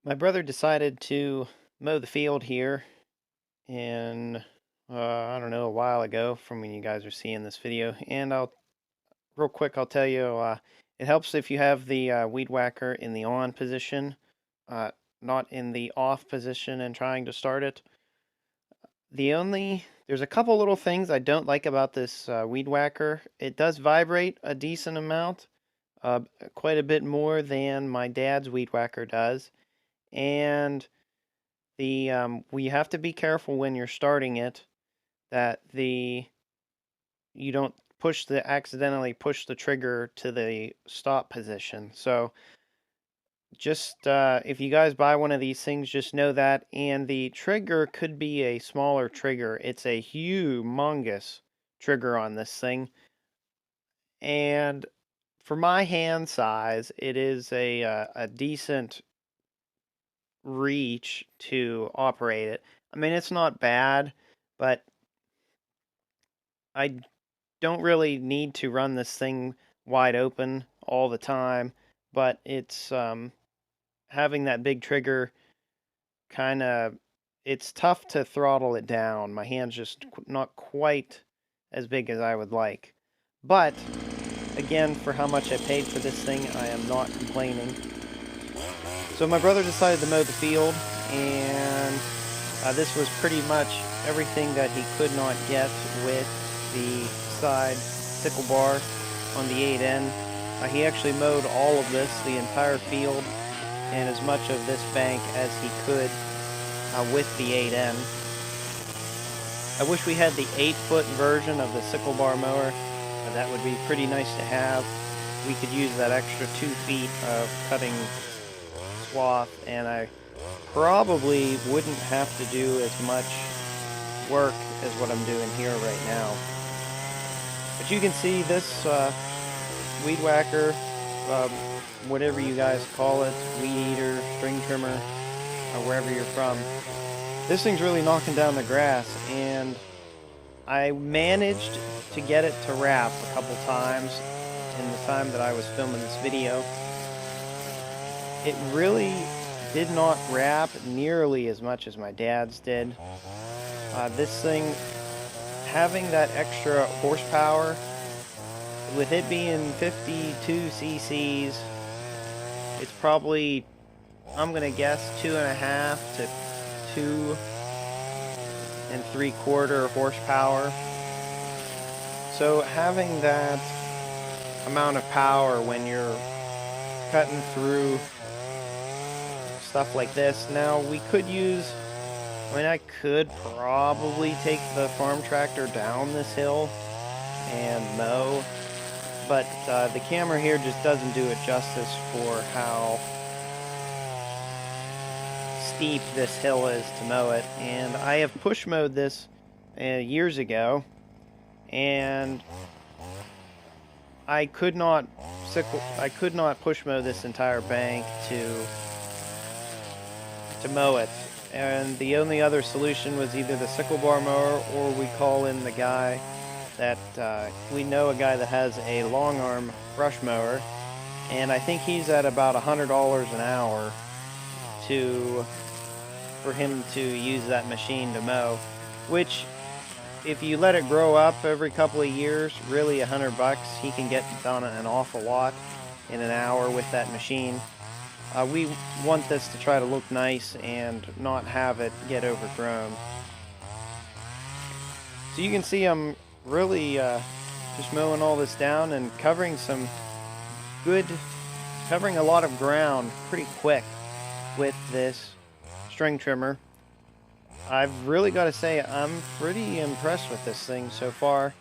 My brother decided to mow the field here in, I don't know, a while ago from when you guys are seeing this video. And real quick, I'll tell you, it helps if you have the weed whacker in the on position, uh, not in the off position and trying to start it. There's a couple little things I don't like about this weed whacker. It does vibrate a decent amount, uh, quite a bit more than my dad's weed whacker does. And we have to be careful when you're starting it that you don't accidentally push the trigger to the stop position. So just if you guys buy one of these things, just know that. And the trigger could be a smaller trigger. It's a humongous trigger on this thing. And for my hand size, it is a decent reach to operate it. I mean, it's not bad, but I don't really need to run this thing wide open all the time. But it's having that big trigger kind of it's tough to throttle it down. My hand's just not quite as big as I would like. But again, for how much I paid for this thing, I am not complaining. So my brother decided to mow the field, and this was pretty much everything that he could not get with the side sickle bar on the 8N. He actually mowed all of this, the entire field, and as much of this bank as he could with the 8N. I wish we had the 8-foot version of the sickle bar mower. That would be pretty nice to have. We could use that extra 2 feet of cutting swath, and I probably wouldn't have to do as much work as what I'm doing here right now. But you can see this weed whacker, whatever you guys call it, weed eater, string trimmer, or wherever you're from. This thing's really knocking down the grass, and I managed to get it to wrap a couple times in the time that I was filming this video. It really did not wrap nearly as much as my dad's did. This thing, having that extra horsepower, with it being 52 cc's, it's probably, I'm gonna guess, 2.5 to 2 3/4 horsepower. So having that amount of power when you're cutting through stuff like this. Now we could use, I could probably take the farm tractor down this hill and mow, but the camera here just doesn't do it justice for how steep this hill is to mow it. And I have push mowed this years ago, and I could not push mow this entire bank to mow it. And the only other solution was either the sickle bar mower, or we call in the guy that we know, a guy that has a long arm brush mower, and I think he's at about $100 an hour for him to use that machine to mow, which, if you let it grow up every couple of years, really $100, he can get done an awful lot in an hour with that machine. We want this to try to look nice and not have it get overgrown. So you can see I'm really just mowing all this down and covering a lot of ground pretty quick with this string trimmer. I've really got to say I'm pretty impressed with this thing so far.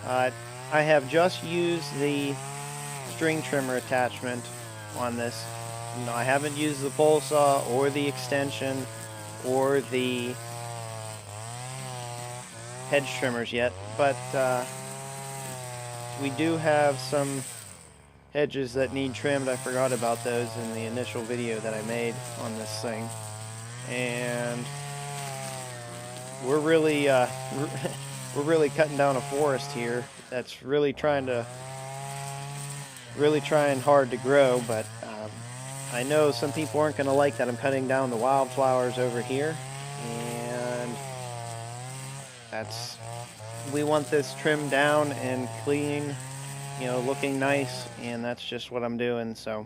I have just used the string trimmer attachment on this. No, I haven't used the pole saw or the extension or the hedge trimmers yet, but we do have some hedges that need trimmed. I forgot about those in the initial video that I made on this thing, and we're really cutting down a forest here that's really trying hard to grow, but I know some people aren't going to like that I'm cutting down the wildflowers over here, and that's, we want this trimmed down and clean, you know, looking nice, and that's just what I'm doing. So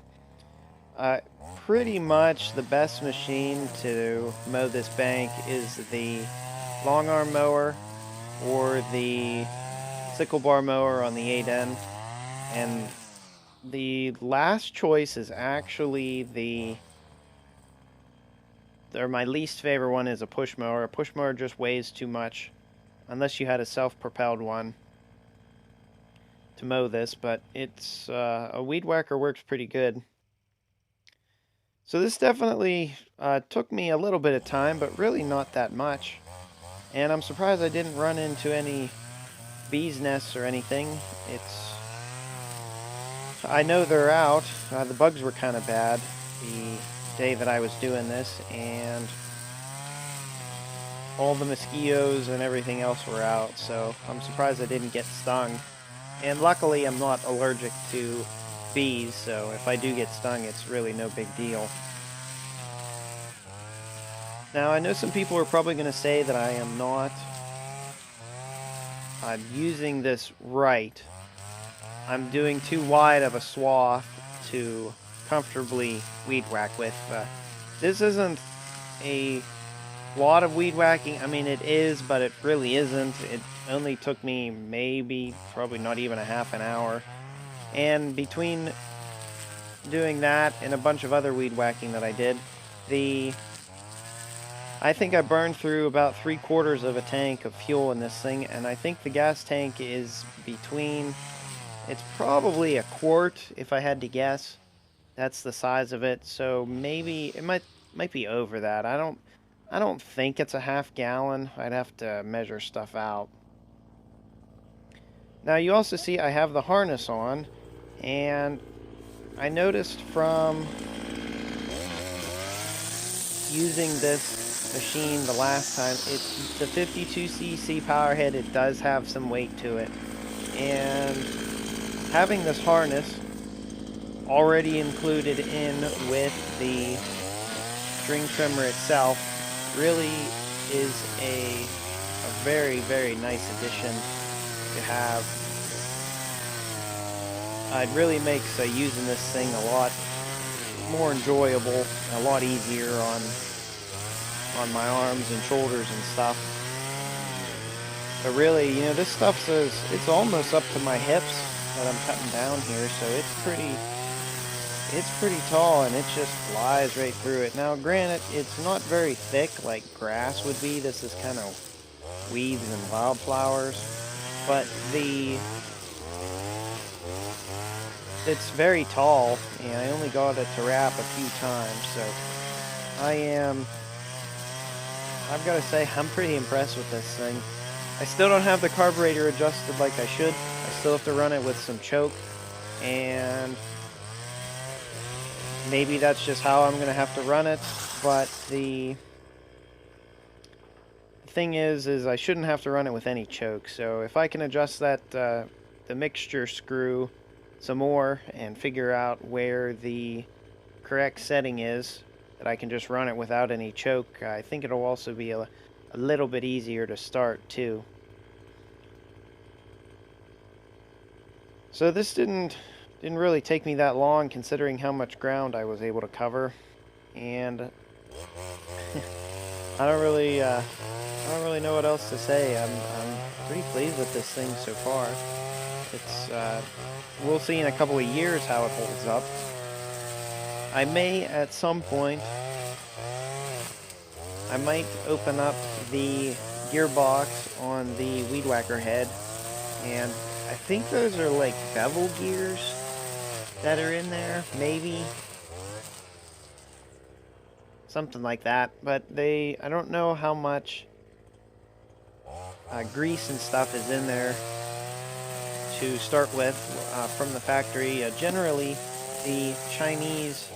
pretty much the best machine to mow this bank is the long arm mower or the sickle bar mower on the 8N, and the last choice is actually my least favorite one is a push mower. A push mower just weighs too much, unless you had a self-propelled one to mow this, but it's a weed whacker works pretty good. So this definitely took me a little bit of time, but really not that much. And I'm surprised I didn't run into any bees nests or anything. I know they're out. The bugs were kind of bad the day that I was doing this, and all the mosquitoes and everything else were out, so I'm surprised I didn't get stung. And luckily I'm not allergic to bees, so if I do get stung, it's really no big deal. Now, I know some people are probably going to say that I am not using this right. I'm doing too wide of a swath to comfortably weed whack with. This isn't a lot of weed whacking. I mean, it is, but it really isn't. It only took me probably not even a half an hour. And between doing that and a bunch of other weed whacking that I did, I think I burned through about 3/4 of a tank of fuel in this thing, and I think the gas tank is it's probably a quart if I had to guess. That's the size of it, so maybe it might be over that. I don't think it's a half gallon. I'd have to measure stuff out. Now you also see I have the harness on, and I noticed from using this machine the last time, it's the 52cc power head, it does have some weight to it, and having this harness already included in with the string trimmer itself really is a very, very nice addition to have. It really makes using this thing a lot more enjoyable, a lot easier on my arms and shoulders and stuff. But really, you know, this stuff says it's almost up to my hips that I'm cutting down here, so it's pretty tall, and it just flies right through it. Now, granted, it's not very thick like grass would be. This is kind of weeds and wildflowers, but it's very tall, and I only got it to wrap a few times, so I've got to say, I'm pretty impressed with this thing. I still don't have the carburetor adjusted like I should. I still have to run it with some choke, and maybe that's just how I'm going to have to run it, but the thing is I shouldn't have to run it with any choke, so if I can adjust that, the mixture screw some more and figure out where the correct setting is, that I can just run it without any choke, I think it'll also be a little bit easier to start too. So this didn't really take me that long, considering how much ground I was able to cover, and I don't really know what else to say. I'm pretty pleased with this thing so far. It's we'll see in a couple of years how it holds up. I may at some point, I might open up the gearbox on the weed whacker head, and I think those are like bevel gears that are in there, maybe something like that, but I don't know how much grease and stuff is in there to start with from the factory. Generally, the Chinese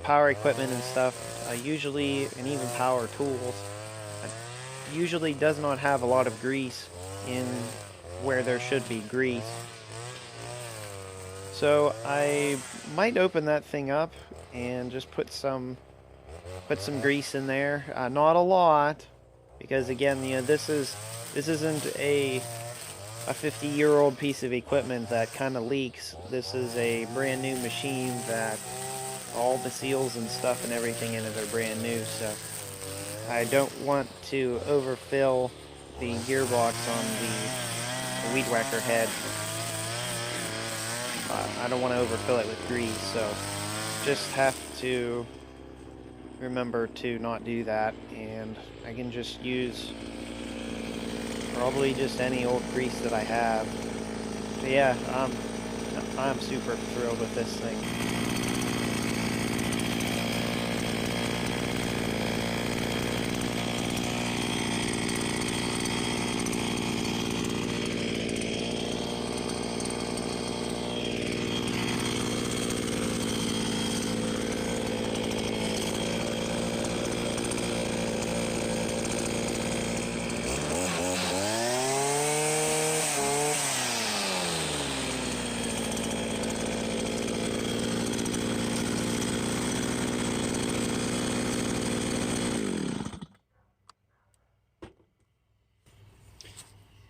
power equipment and stuff, usually, and even power tools, usually does not have a lot of grease in where there should be grease. So I might open that thing up and just put some grease in there. Not a lot, because again, this isn't a 50-year-old piece of equipment that kind of leaks. This is a brand new machine that all the seals and stuff and everything in it are brand new. So I don't want to overfill the gearbox on the weed whacker head. I don't want to overfill it with grease, so just have to remember to not do that, and I can just use probably just any old grease that I have. But yeah, I'm super thrilled with this thing.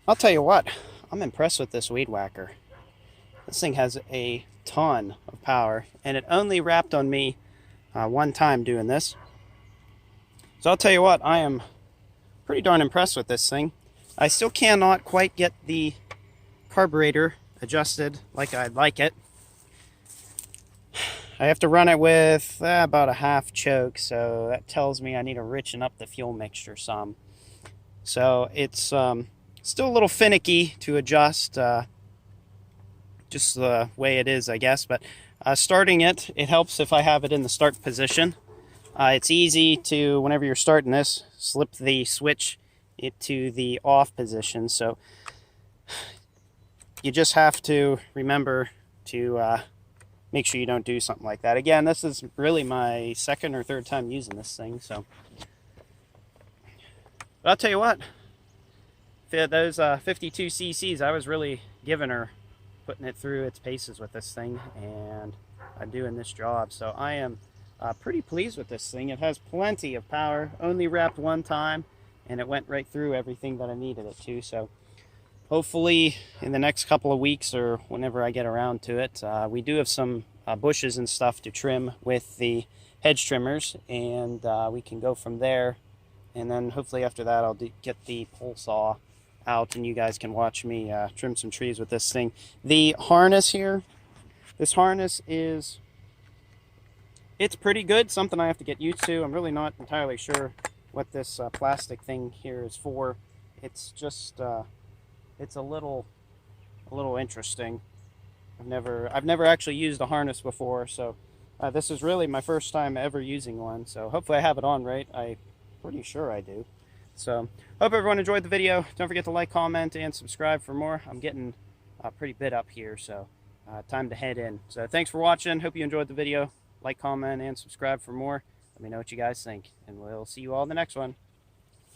I'll tell you what, I'm impressed with this weed whacker. This thing has a ton of power, and it only wrapped on me one time doing this. So I'll tell you what, I am pretty darn impressed with this thing. I still cannot quite get the carburetor adjusted like I'd like it. I have to run it with about a half choke, so that tells me I need to richen up the fuel mixture some. So it's still a little finicky to adjust, just the way it is, I guess. But starting it helps if I have it in the start position. It's easy to, whenever you're starting this, slip the switch into the off position. So you just have to remember to make sure you don't do something like that. Again, this is really my second or third time using this thing. So, but I'll tell you what, those 52 cc's, I was really giving her, putting it through its paces with this thing and doing this job. So I am pretty pleased with this thing. It has plenty of power, only wrapped one time, and it went right through everything that I needed it to. So hopefully in the next couple of weeks or whenever I get around to it, we do have some bushes and stuff to trim with the hedge trimmers, and we can go from there. And then hopefully after that I'll get the pole saw out and you guys can watch me trim some trees with this thing. The harness here, this harness is, it's pretty good, something I have to get used to. I'm really not entirely sure what this plastic thing here is for. It's just it's a little interesting. I've never actually used a harness before, so this is really my first time ever using one. So hopefully I have it on right. I'm pretty sure I do. So hope everyone enjoyed the video. Don't forget to like, comment, and subscribe for more. I'm getting pretty bit up here, so time to head in. So thanks for watching. Hope you enjoyed the video. Like, comment, and subscribe for more. Let me know what you guys think, and we'll see you all in the next one.